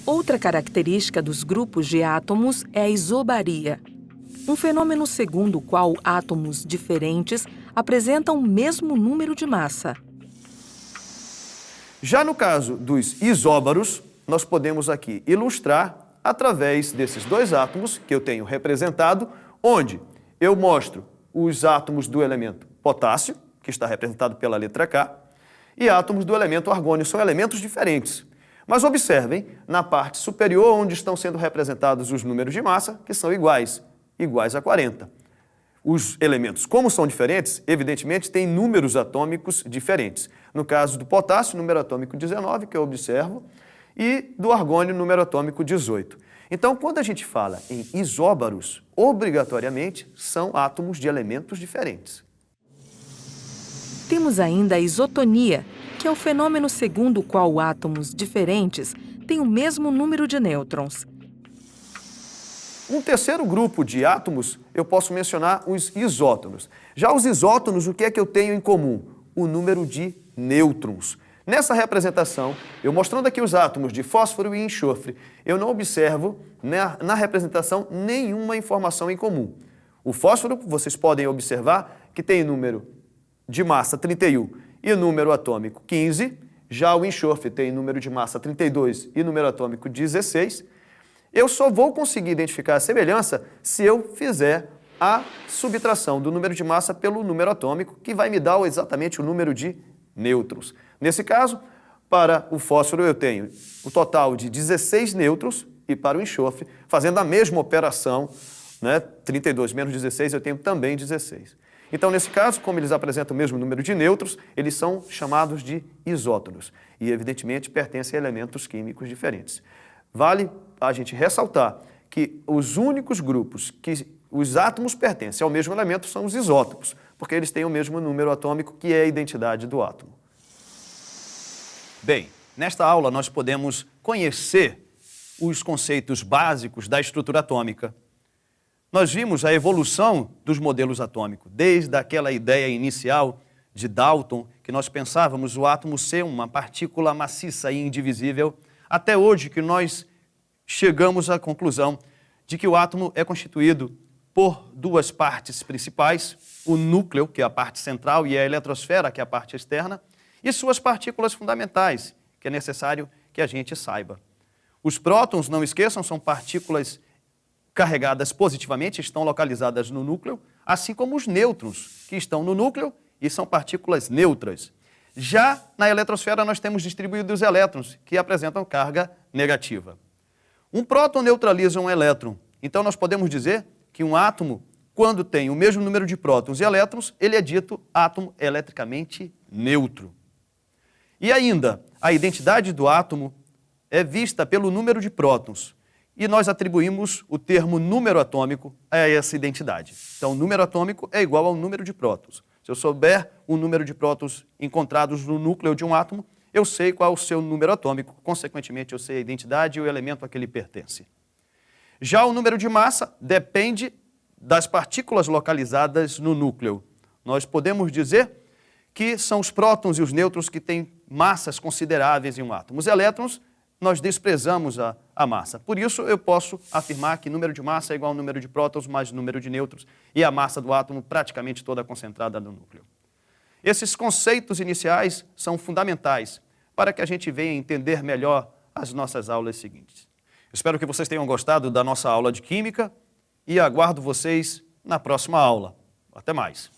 Outra característica dos grupos de átomos é a isobaria, um fenômeno segundo o qual átomos diferentes apresentam o mesmo número de massa. Já no caso dos isóbaros, nós podemos aqui ilustrar através desses dois átomos que eu tenho representado, onde eu mostro os átomos do elemento potássio, que está representado pela letra K, e átomos do elemento argônio. São elementos diferentes. Mas observem, na parte superior, onde estão sendo representados os números de massa, que são iguais a 40. Os elementos, como são diferentes, evidentemente têm números atômicos diferentes. No caso do potássio, número atômico 19, que eu observo, e do argônio, número atômico 18. Então, quando a gente fala em isóbaros, obrigatoriamente são átomos de elementos diferentes. Temos ainda a isotonia, que é o fenômeno segundo o qual átomos diferentes têm o mesmo número de nêutrons. Um terceiro grupo de átomos, eu posso mencionar os isótonos. Já os isótonos, o que é que eu tenho em comum? O número de nêutrons. Nessa representação, eu mostrando aqui os átomos de fósforo e enxofre, eu não observo na representação nenhuma informação em comum. O fósforo, vocês podem observar que tem número de massa 31 e número atômico 15. Já o enxofre tem número de massa 32 e número atômico 16. Eu só vou conseguir identificar a semelhança se eu fizer a subtração do número de massa pelo número atômico, que vai me dar exatamente o número de nêutrons. Nesse caso, para o fósforo eu tenho o total de 16 nêutrons e para o enxofre, fazendo a mesma operação, 32 menos 16, eu tenho também 16. Então, nesse caso, como eles apresentam o mesmo número de nêutrons, eles são chamados de isótonos e, evidentemente, pertencem a elementos químicos diferentes. Vale a gente ressaltar que os únicos grupos que os átomos pertencem ao mesmo elemento são os isótopos, porque eles têm o mesmo número atômico, que é a identidade do átomo. Bem, nesta aula nós podemos conhecer os conceitos básicos da estrutura atômica. Nós vimos a evolução dos modelos atômicos, desde aquela ideia inicial de Dalton, que nós pensávamos o átomo ser uma partícula maciça e indivisível, até hoje que nós chegamos à conclusão de que o átomo é constituído por duas partes principais, o núcleo, que é a parte central, e a eletrosfera, que é a parte externa, e suas partículas fundamentais, que é necessário que a gente saiba. Os prótons, não esqueçam, são partículas carregadas positivamente, estão localizadas no núcleo, assim como os nêutrons, que estão no núcleo e são partículas neutras. Já na eletrosfera nós temos distribuídos os elétrons, que apresentam carga negativa. Um próton neutraliza um elétron, então nós podemos dizer que um átomo, quando tem o mesmo número de prótons e elétrons, ele é dito átomo eletricamente neutro. E ainda, a identidade do átomo é vista pelo número de prótons, e nós atribuímos o termo número atômico a essa identidade. Então, o número atômico é igual ao número de prótons. Se eu souber o número de prótons encontrados no núcleo de um átomo, eu sei qual é o seu número atômico, consequentemente eu sei a identidade e o elemento a que ele pertence. Já o número de massa depende das partículas localizadas no núcleo. Nós podemos dizer que são os prótons e os nêutrons que têm massas consideráveis em um átomo. Os elétrons, nós desprezamos a massa. Por isso, eu posso afirmar que número de massa é igual ao número de prótons mais número de nêutrons e a massa do átomo praticamente toda concentrada no núcleo. Esses conceitos iniciais são fundamentais para que a gente venha entender melhor as nossas aulas seguintes. Espero que vocês tenham gostado da nossa aula de Química e aguardo vocês na próxima aula. Até mais!